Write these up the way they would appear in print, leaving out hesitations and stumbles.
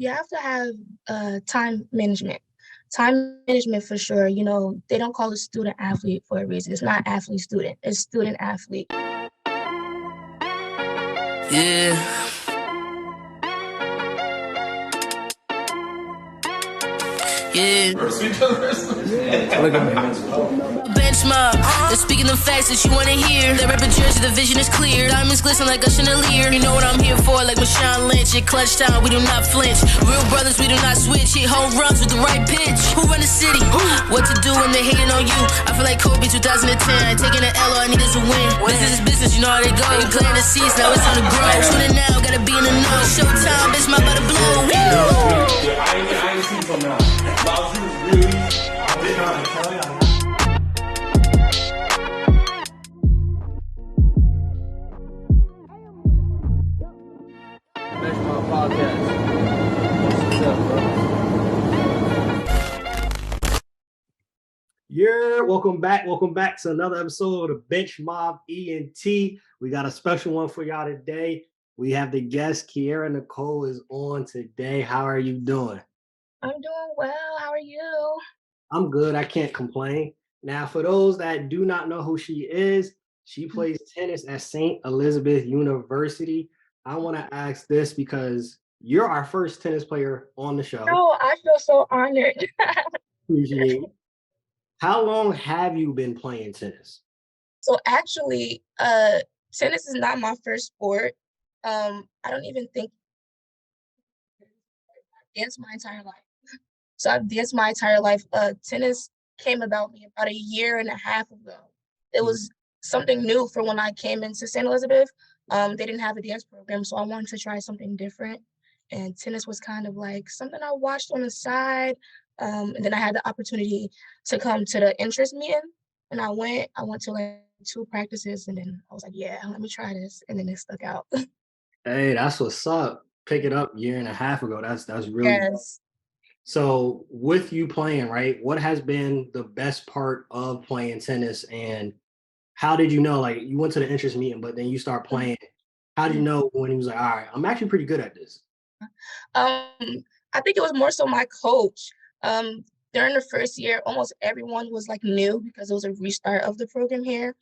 You have to have time management. Time management for sure. You know, they don't call it student athlete for a reason. It's not athlete student, it's student athlete. Yeah. Yeah. Look at me. Bench mob. They're speaking the facts that you wanna hear. They rep a jersey, the vision is clear. Diamonds glisten like a chandelier. You know what I'm here for, like Marshawn Lynch. At clutch time, we do not flinch. Real brothers, we do not switch. Hit home runs with the right pitch. Who run the city? What to do when they hating on you? I feel like Kobe 2010. Taking an L, all I need is a win. Business is business, you know how they go. You playing the seats, now it's time to grow. Tuning now, gotta be in the know. Showtime, bitch, my butter blow. I ain't seen from now. Yeah, welcome back to another episode of Bench Mob ENT. We got a special one for y'all today. We have the guest Keyera Nicole is on today. How are you doing? I'm doing well. How are you? I'm good. I can't complain. Now, for those that do not know who she is, she plays tennis at St. Elizabeth University. I want to ask this because you're our first tennis player on the show. Oh, I feel so honored. Appreciate it. How long have you been playing tennis? So actually, tennis is not my first sport. I don't even think I danced my entire life. So I've danced my entire life. Tennis came about me about a year and a half ago. It was something new for when I came into St. Elizabeth. They didn't have a dance program, so I wanted to try something different. And tennis was kind of like something I watched on the side. And then I had the opportunity to come to the interest meeting, and I went to like 2 practices, and then I was like, yeah, let me try this. And then it stuck out. Hey, that's what's up. Pick it up a year and a half ago. That's really Yes. So with you playing, right? What has been the best part of playing tennis, and how did you know? Like you went to the interest meeting, but then you start playing. How did you know when he was like, all right, I'm actually pretty good at this? I think it was more so my coach. During the first year, almost everyone was like new because it was a restart of the program here.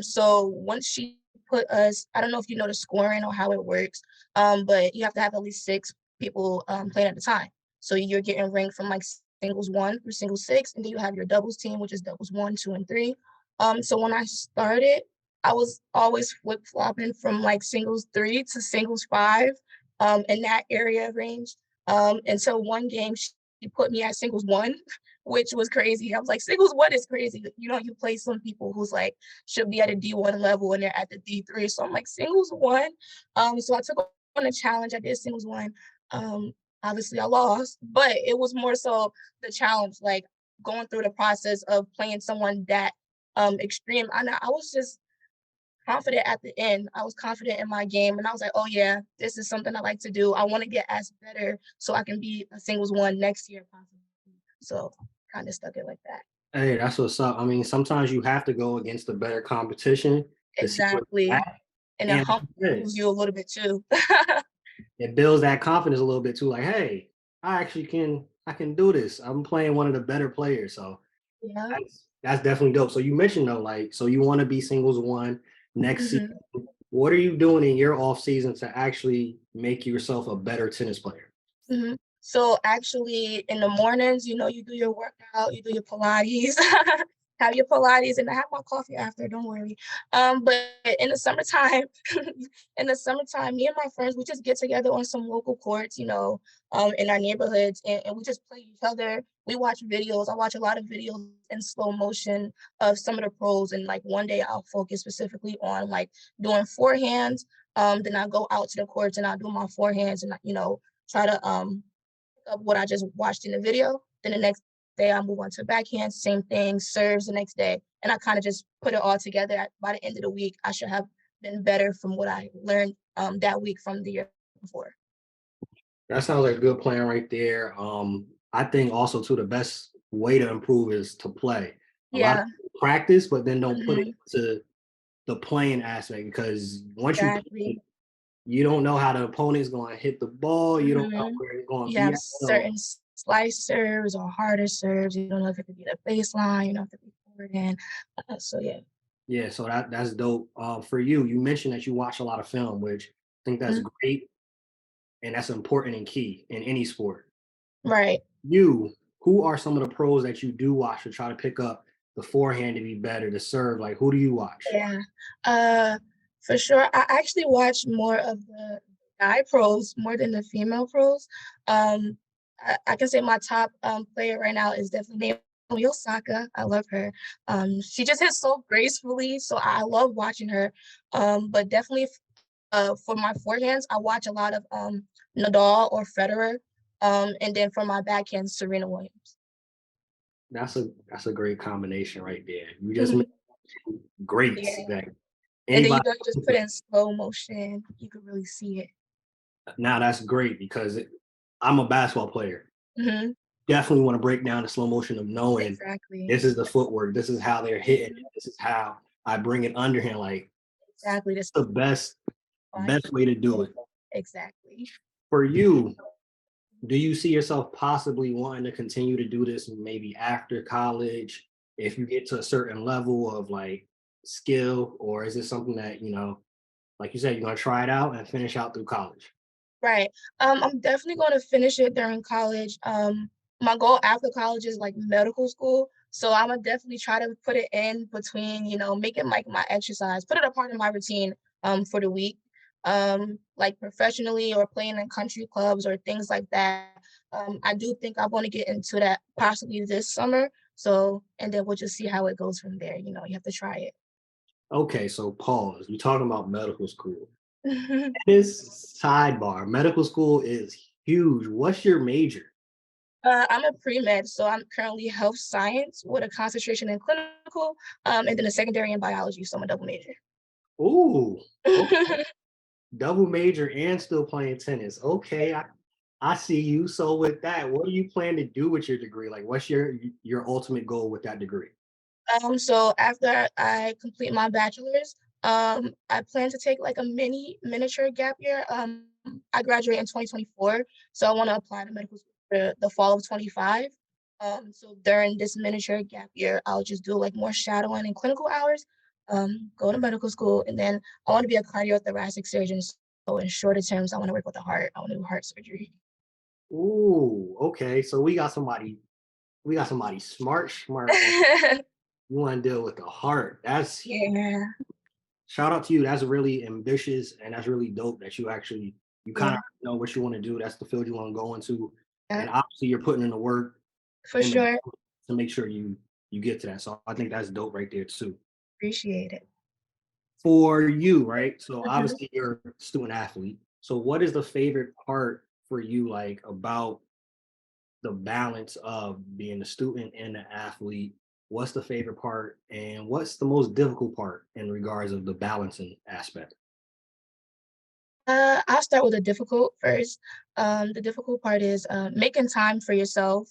So once she put us, I don't know if you know the scoring or how it works, but you have to have at least 6 people playing at a time. So you're getting ranked from like singles 1 through singles 6, and then you have your doubles team, which is doubles 1, 2, and 3. So when I started, I was always flip-flopping from like singles 3 to singles 5, in that area range. Until one game she put me at singles 1, which was crazy. I was like, singles 1 is crazy. You know, you play some people who's like should be at a D1 level and they're at the D3. So I'm like, singles 1. So I took on a challenge. I did singles 1. Obviously I lost, but it was more so the challenge, like going through the process of playing someone that extreme. I was just confident at the end. I was confident in my game, and I was like, oh yeah, this is something I like to do. I want to get as better so I can be a singles 1 next year possibly. So kind of stuck it like that. Hey, that's what's up. I mean, sometimes you have to go against the better competition to see what's Exactly. at. And it And humbles you a little bit too. it builds that confidence a little bit too. Like, hey, I can do this. I'm playing one of the better players. So Yeah. that's definitely dope. So you mentioned though, like, so you want to be singles 1 next season. What are you doing in your off season to actually make yourself a better tennis player? So actually in the mornings, you know, you do your workout, you do your Pilates, have your Pilates, and I have my coffee after, don't worry. But in the summertime, me and my friends, we just get together on some local courts, you know, in our neighborhoods, and we just play each other. We watch videos. I watch a lot of videos in slow motion of some of the pros, and like one day I'll focus specifically on like doing forehands. Then I go out to the courts and I'll do my forehands and, you know, try to of what I just watched in the video. Then the next day I move on to backhand, same thing, serves the next day. And I kind of just put it all together. By the end of the week, I should have been better from what I learned that week from the year before. That sounds like a good plan right there. I think also too the best way to improve is to play. A lot of people practice, but then don't put it to the playing aspect because once you play, you don't know how the opponent's going to hit the ball. You don't know Mhm. where it's going to You be have at. So, certain slice serves or harder serves. You don't know if it could be the baseline, you know, if it could be forward in. So yeah. yeah, so that's dope. For you, you mentioned that you watch a lot of film, which I think that's Mhm. great and that's important and key in any sport. Right. You, who are some of the pros that you do watch to try to pick up the forehand to be better, to serve? Like, who do you watch? Yeah. Uh, for sure. I actually watch more of the guy pros more than the female pros. Um, I can say my top player right now is definitely Naomi Osaka. I love her. She just hits so gracefully, so I love watching her. But definitely for my forehands, I watch a lot of Nadal or Federer. And then for my backhand, Serena Williams. That's a great combination right there. You just mentioned greats Yeah. that And then you anybody. know, you just put it in slow motion. You could really see it. Now that's great because I'm a basketball player. Mhm. Definitely want to break down the slow motion of knowing Exactly. this is the footwork, this is how they're hitting, Mhm. this is how I bring it under him. Like Exactly, this the best way to do it. exactly. For you, do you see yourself possibly wanting to continue to do this maybe after college if you get to a certain level of like skill, or is it something that, like you said, you're gonna try it out and finish out through college? Right. I'm definitely gonna finish it during college. My goal after college is like medical school. So Imma definitely try to put it in between, you know, make it like my exercise, put it a part of my routine for the week. Like professionally or playing in country clubs or things like that. I do think I want to get into that possibly this summer. So and then we'll just see how it goes from there. You know, you have to try it. Okay, so pause. You're talking about medical school. This sidebar, medical school is huge. What's your major? I'm a pre-med, so I'm currently health science with a concentration in clinical, and then a secondary in biology, so I'm a double major. Ooh, okay. Double major and still playing tennis. Okay, I see you. So with that, what do you plan to do with your degree? Like, what's your ultimate goal with that degree? So after I complete my bachelor's, I plan to take like a miniature gap year. I graduate in 2024, so I want to apply to medical school for the fall of 25. So during this miniature gap year, I'll just do like more shadowing and clinical hours, go to medical school, and then I want to be a cardiothoracic surgeon. So in shorter terms, I want to work with the heart. I want to do heart surgery. Ooh, okay. So we got somebody smart. You want to deal with the heart. That's Yeah, shout out to you. That's really ambitious and that's really dope that you kind yeah, of know what you want to do. That's the field you want to go into. yeah, And obviously you're putting in the work for in the sure. to make sure you get to that. So I think that's dope right there too. Appreciate it. For you, right? So Mhm. obviously you're a student athlete. So what is the favorite part for you like about the balance of being a student and an athlete? What's the favorite part and what's the most difficult part in regards of the balancing aspect? I'll start with the difficult first. The difficult part is making time for yourself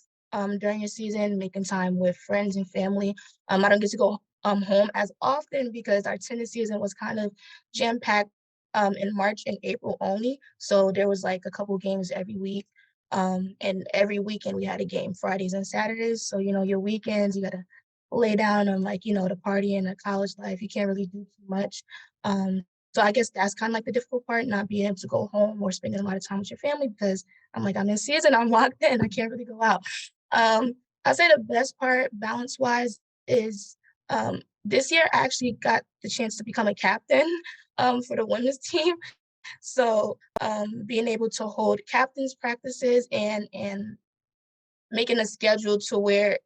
during your season, making time with friends and family. I don't get to go home as often because our tennis season was kind of jam packed in March and April only. So there was like a couple games every week. And every weekend we had a game Fridays and Saturdays. So, you know, your weekends, you got to lay down on like, you know, the party and the college life. You can't really do too much. Um, so I guess that's kind of like the difficult part, not being able to go home or spending a lot of time with your family because I'm in season, I'm locked in, I can't really go out. Um, I'd say the best part balance wise is this year I actually got the chance to become a captain for the women's team. So being able to hold captains practices and making a schedule to where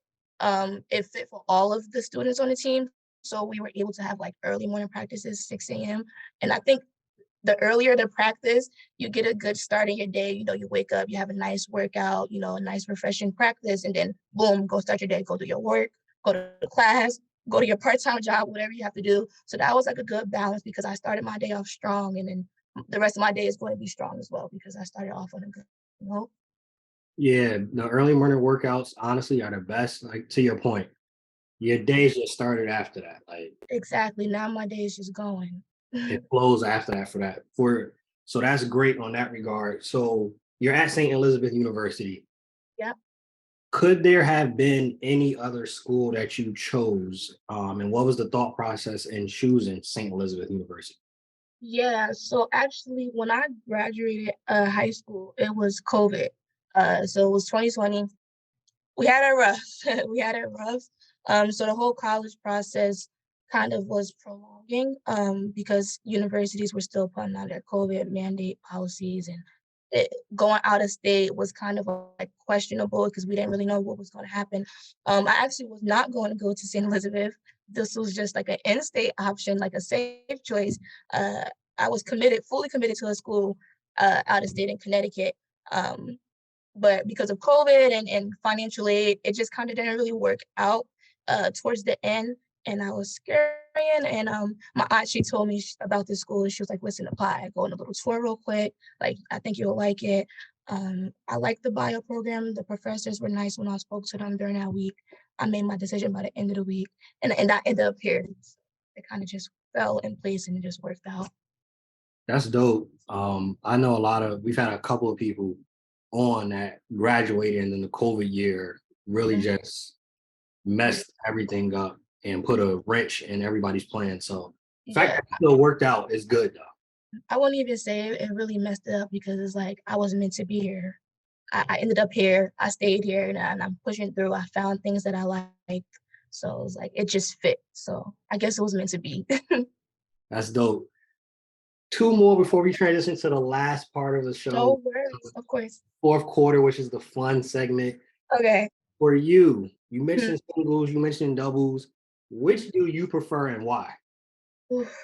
it fit for all of the students on the team. So we were able to have like early morning practices, 6 a.m. And I think the earlier the practice, you get a good start in your day. You know, you wake up, you have a nice workout, you know, a nice refreshing practice, and then boom, go start your day, go do your work, go to class, go to your part-time job, whatever you have to do. So that was like a good balance because I started my day off strong and then the rest of my day is going to be strong as well because I started off on a good note. Yeah, the early morning workouts honestly are the best. Like to your point, your days just started after that. Like Exactly. Now my day is just going. it flows after that for that. For So that's great on that regard. So you're at St. Elizabeth University. Yep. Could there have been any other school that you chose? And what was the thought process in choosing St. Elizabeth University? Yeah, so actually when I graduated high school, it was COVID. So it was 2020. We had it rough. We had it rough. So the whole college process kind of was prolonging because universities were still putting out their COVID mandate policies, and going out of state was kind of like questionable because we didn't really know what was going to happen. I actually was not going to go to St. Elizabeth. This was just like an in-state option, like a safe choice. Uh, I was committed, fully committed to a school out of state in Connecticut. Um, but because of COVID and financial aid, it just kind of didn't really work out towards the end. And I was scared. And my aunt, she told me about this school. And she was like, listen, apply, go on a little tour real quick. Like, I think you'll like it. I liked the bio program. The professors were nice when I spoke to them during that week. I made my decision by the end of the week. And I ended up here. It kind of just fell in place and it just worked out. That's dope. I know we've had a couple of people on that graduated and then the COVID year really just messed everything up and put a wrench in everybody's plan. So the fact that it still worked out is good though. I wouldn't even say it really messed it up because it's like I was meant to be here. I ended up here. I stayed here and I'm pushing through. I found things that I liked. So it was like it just fit. So I guess it was meant to be. That's dope. Two more before we transition to the last part of the show. No worries, of course. Fourth quarter, which is the fun segment. Okay. For you, you mentioned singles, you mentioned doubles. Which do you prefer and why? Oof,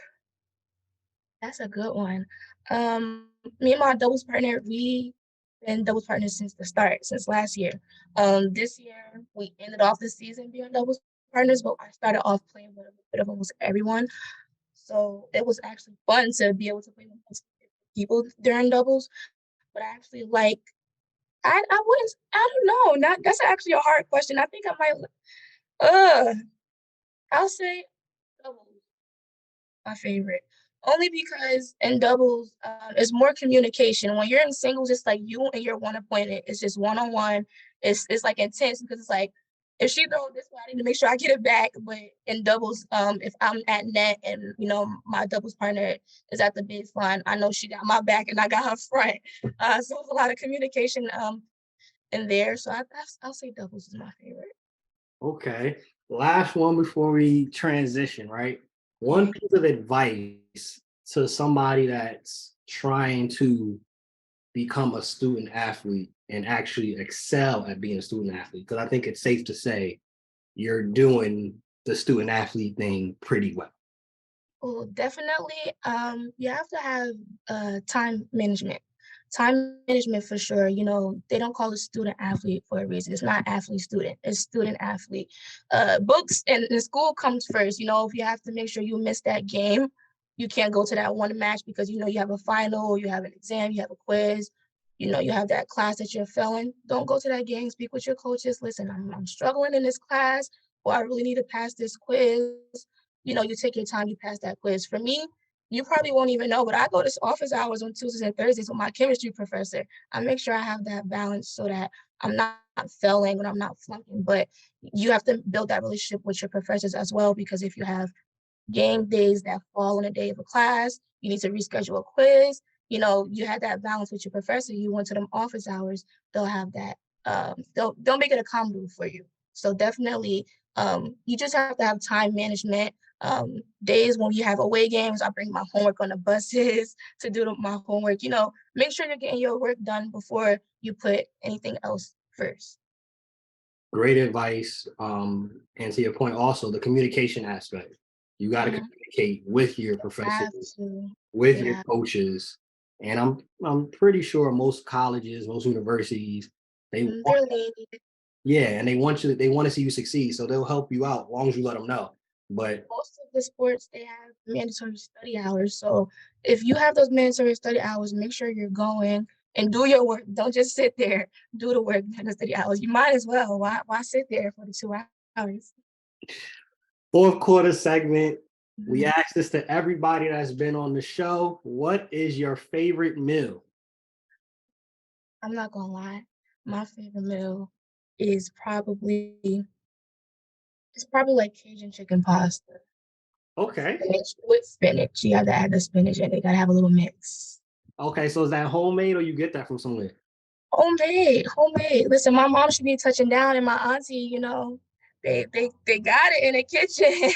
that's a good one. Me and my doubles partner, we been doubles partners since the start, since last year. This year we ended off the season being doubles partners, but I started off playing with a bit of almost everyone. So it was actually fun to be able to play with multiple people during doubles. But I actually like I wouldn't I don't know. Not that's actually a hard question. I think I might I'll say doubles, my favorite. Only because in doubles, it's more communication. When you're in singles, it's like you and your one opponent. It's just one on one. It's like intense because it's like if she throws this way, I need to make sure I get it back. But in doubles, if I'm at net and my doubles partner is at the baseline, I know she got my back and I got her front. So it's a lot of communication in there. So I'll say doubles is my favorite. Okay. Last one before we transition, right? One piece of advice to somebody that's trying to become a student athlete and actually excel at being a student athlete, because I think it's safe to say you're doing the student athlete thing pretty well. Oh, definitely. You have to have time management. Time management for sure. They don't call it student athlete for a reason. It's not athlete student. It's student athlete. Books and school comes first. If you have to make sure you miss that game, you can't go to that one match because you have a final, you have an exam, you have a quiz. You have that class that you're failing. Don't go to that game. Speak with your coaches. Listen, I'm struggling in this class, or I really need to pass this quiz. You take your time, you pass that quiz. For me, you probably won't even know, but I go to office hours on Tuesdays and Thursdays with my chemistry professor. I make sure I have that balance so that I'm not failing and I'm not flunking. But you have to build that relationship with your professors as well, because if you have game days that fall on a day of a class, you need to reschedule a quiz. You had that balance with your professor. You went to them office hours, they'll have that. They'll make it accountable for you. So definitely, you just have to have time management. Days when you have away games, I bring my homework on the buses to do my homework. Make sure you're getting your work done before you put anything else first. Great advice. And to your point, also the communication aspect. You got to communicate with your professors, with your coaches, and I'm pretty sure most colleges, most universities, they want, and they want to see you succeed, so they'll help you out as long as you let them know. But most of the sports, they have mandatory study hours. So if you have those mandatory study hours, make sure you're going and do your work. Don't just sit there. Do the work in the study hours. You might as well. Why sit there for the 2 hours? Fourth quarter segment, We ask this to everybody that's been on the show. What is your favorite meal? I'm not gonna lie. My favorite meal is probably like Cajun chicken pasta. Okay. Spinach with spinach. You have to add the spinach and they gotta have a little mix. Okay, so is that homemade or you get that from somewhere? Homemade, homemade. Listen, my mom should be touching down and my auntie, they got it in the kitchen.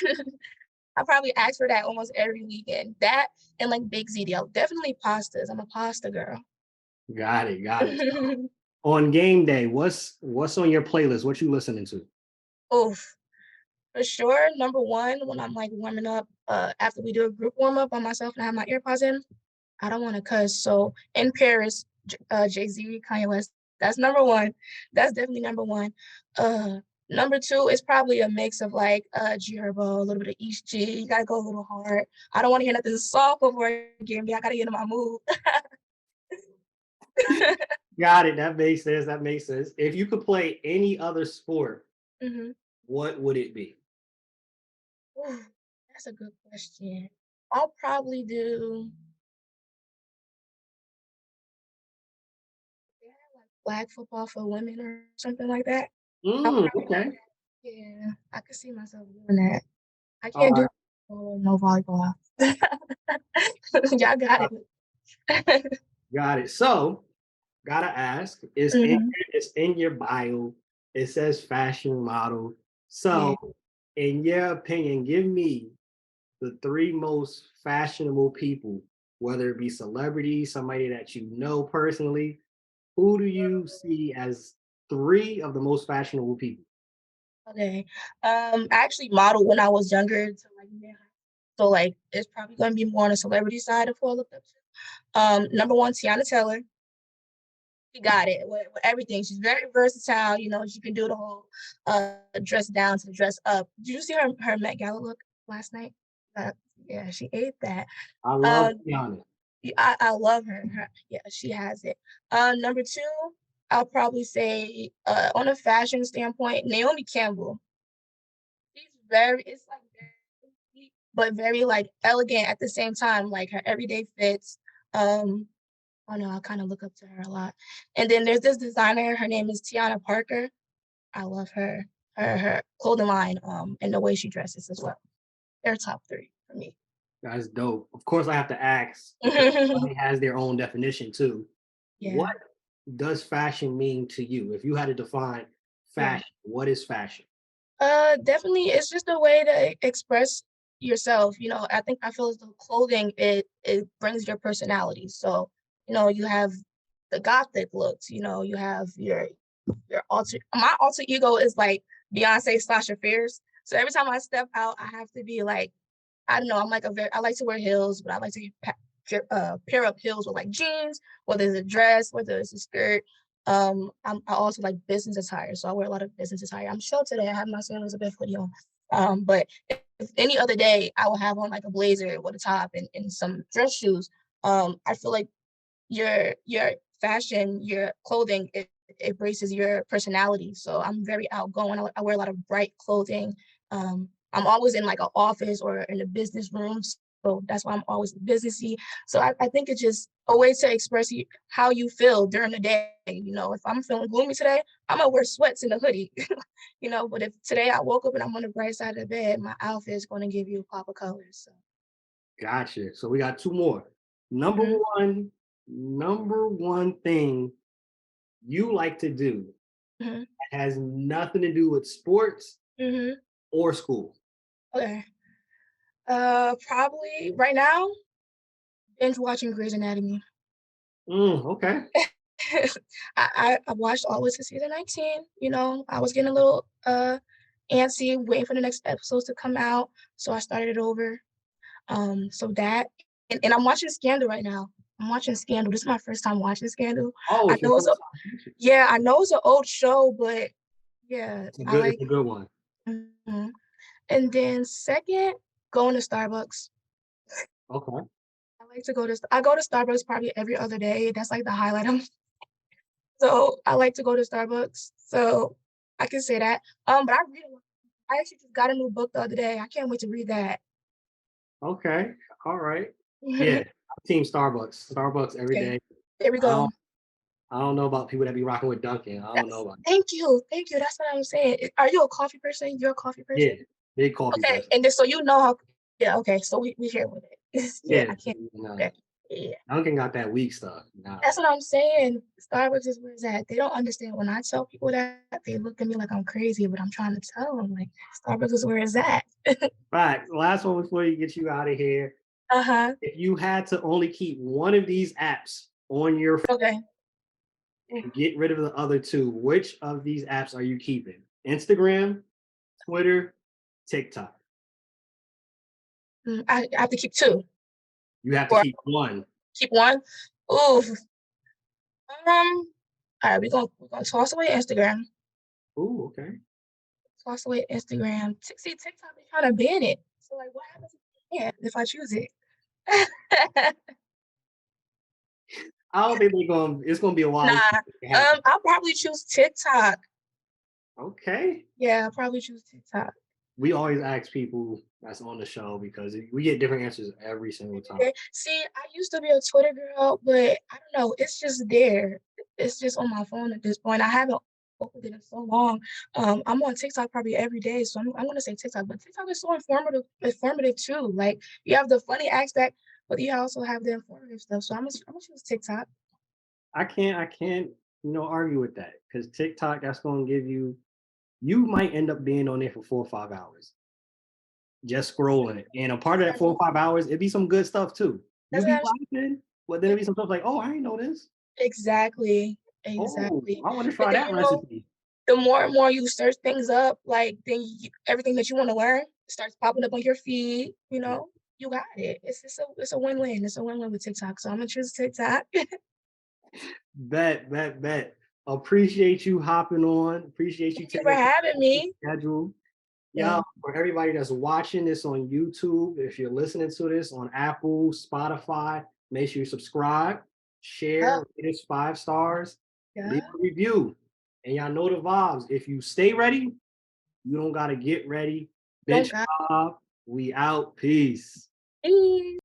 I probably ask for that almost every weekend. That and like Big ZDL. Definitely pastas. I'm a pasta girl. Got it, got it. On game day, what's on your playlist? What you listening to? Oof. For sure, number one, when I'm like warming up, after we do a group warm up by myself and I have my earpods in, I don't want to cuss. So in Paris, Jay-Z, Kanye West, that's number one. That's definitely number one. Number two is probably a mix of like G Herbo, a little bit of East G. You gotta go a little hard. I don't want to hear nothing soft before a game day. I gotta get in my mood. Got it. That makes sense. That makes sense. If you could play any other sport, Mhm. what would it be? Ooh, that's a good question. I'll probably do they have, like, flag football for women or something like that. I'll probably do Okay. that. Yeah, I could see myself doing that. I All can't do right. no volleyball. Y'all got it. Got it. So, gotta ask, Mhm. it's in your bio. It says fashion model. Yeah. So, in your opinion, give me the three most fashionable people, whether it be celebrities, somebody that you know personally. Who do you see as three of the most fashionable people? Okay. I actually modeled when I was younger to like mid high. So like it's probably gonna be more on the celebrity side of who I looked up to. Number one, Tiana Taylor. She got it with everything. She's very versatile. She can do the whole dress down to the dress up. Did you see her Met Gala look last night? Uh, yeah, she ate that. I love Um, Tiana. I love her. Yeah, she has it. Number two, I'll probably say on a fashion standpoint, Naomi Campbell. She's it's like very sweet, but very like elegant at the same time. Like her everyday fits. Um, Oh no, I kind of look up to her a lot. And then there's this designer, her name is Tiana Parker. I love her clothing line, and the way she dresses as well. They're top three for me. That's dope. Of course, I have to ask because everybody has their own definition too. Yeah, What does fashion mean to you? If you had to define yeah. fashion, what is fashion? Definitely, it's just a way to express yourself. I feel as though clothing it brings your personality. So, you have the gothic looks. You have your my alter ego is like Beyonce Sasha Fierce. So every time I step out, I have to be like, I don't know, I like to wear heels, but I like to pair up heels with like jeans, whether it's a dress, whether it's a skirt. I also like business attire, so I wear a lot of business attire. I'm sure today I have my St. Elizabeth hoodie on. But if any other day I will have on like a blazer with a top and some dress shoes. I feel like your fashion, your clothing, it braces your personality. So I'm very outgoing. I wear a lot of bright clothing. I'm always in like an office or in a business room. So that's why I'm always businessy. So I think it's just a way to express how you feel during the day. If I'm feeling gloomy today, I'm gonna wear sweats and a hoodie. But if today I woke up and I'm on the bright side of the bed, my outfit is going to give you a pop of colors. So. Gotcha. So we got two more. Number Mhm. one, number one thing you like to do Mhm. that has nothing to do with sports Mhm. or school. Okay. Probably right now, binge watching Grey's Anatomy. Okay. I watched all the way to season 19. I was getting a little antsy, waiting for the next episodes to come out. So I started it over. So that and I'm watching Scandal right now. I'm watching Scandal. This is my first time watching Scandal. Oh, I it's your know it's first a time watching. yeah, I know it's an old show, but yeah, I It's like a good one. mhm. And then second, going to Starbucks. Okay. I go to Starbucks probably every other day. That's like the highlight of so I like to go to Starbucks. So I can say that. But I read a lot. I actually just got a new book the other day. I can't wait to read that. Okay. All right. Yeah. Team Starbucks. Starbucks every Okay, day. there we I go. don't I don't know about people that be rocking with Dunkin'. I don't know about Thank you, thank you. That's what I'm saying. Are you a coffee person? You're a coffee yeah, person? big coffee Okay, person. and then so you know how. Yeah. Okay, so we here with it. Yeah, Yeah. I can't. Nah. Okay. Yeah. Dunkin' got that weak stuff. Nah. That's what I'm saying. Starbucks is where it's at. They don't understand when I tell people that, they look at me like I'm crazy, but I'm trying to tell them like Starbucks is where it's at. Right. Last one before you get you out of here. Uh-huh. If you had to only keep one of these apps on your phone Okay. and get rid of the other two, which of these apps are you keeping? Instagram, Twitter, TikTok. I have to keep two You have to or keep one. keep one. Ooh. All right, we're gonna toss away Instagram. Ooh, okay. Toss away Instagram. See, TikTok, they trying to ban it. So like what happens if I choose it? I don't think they're going. It's going to be a while. Nah. I'll probably choose TikTok. Okay. Yeah, I'll probably choose TikTok. We always ask people that's on the show because we get different answers every single time. Okay. See, I used to be a Twitter girl, but I don't know. It's just there. It's just on my phone at this point. I haven't opened it in so long. I'm on TikTok probably every day, so I'm gonna say TikTok. But TikTok is so informative too. Like you have the funny aspect, but you also have the informative stuff. So I'm gonna choose TikTok. I can't, argue with that because TikTok, that's going to give you. You might end up being on there for 4 or 5 hours just scrolling it, and a part of that 4 or 5 hours, it'd be some good stuff too. That's You'll what be I'm laughing, but then it'd be some stuff like, "Oh, I didn't know this. exactly. Oh, Exactly. I want to But try then that recipe." the more and more you search things up, like then everything that you want to learn starts popping up on your feed. You got it. It's a win-win. It's a win-win with TikTok. So I'm gonna choose TikTok. Thank Bet. Appreciate you hopping on. Appreciate you you for taking having me. schedule. Yeah, Yeah. for everybody that's watching this on YouTube, if you're listening to this on Apple, Spotify, make sure you subscribe, Yeah. share, rate us 5 stars, leave Yeah. a review. And y'all know the vibes. If you stay ready, you don't gotta get ready. Don't Bench got mob, we out. Peace. me.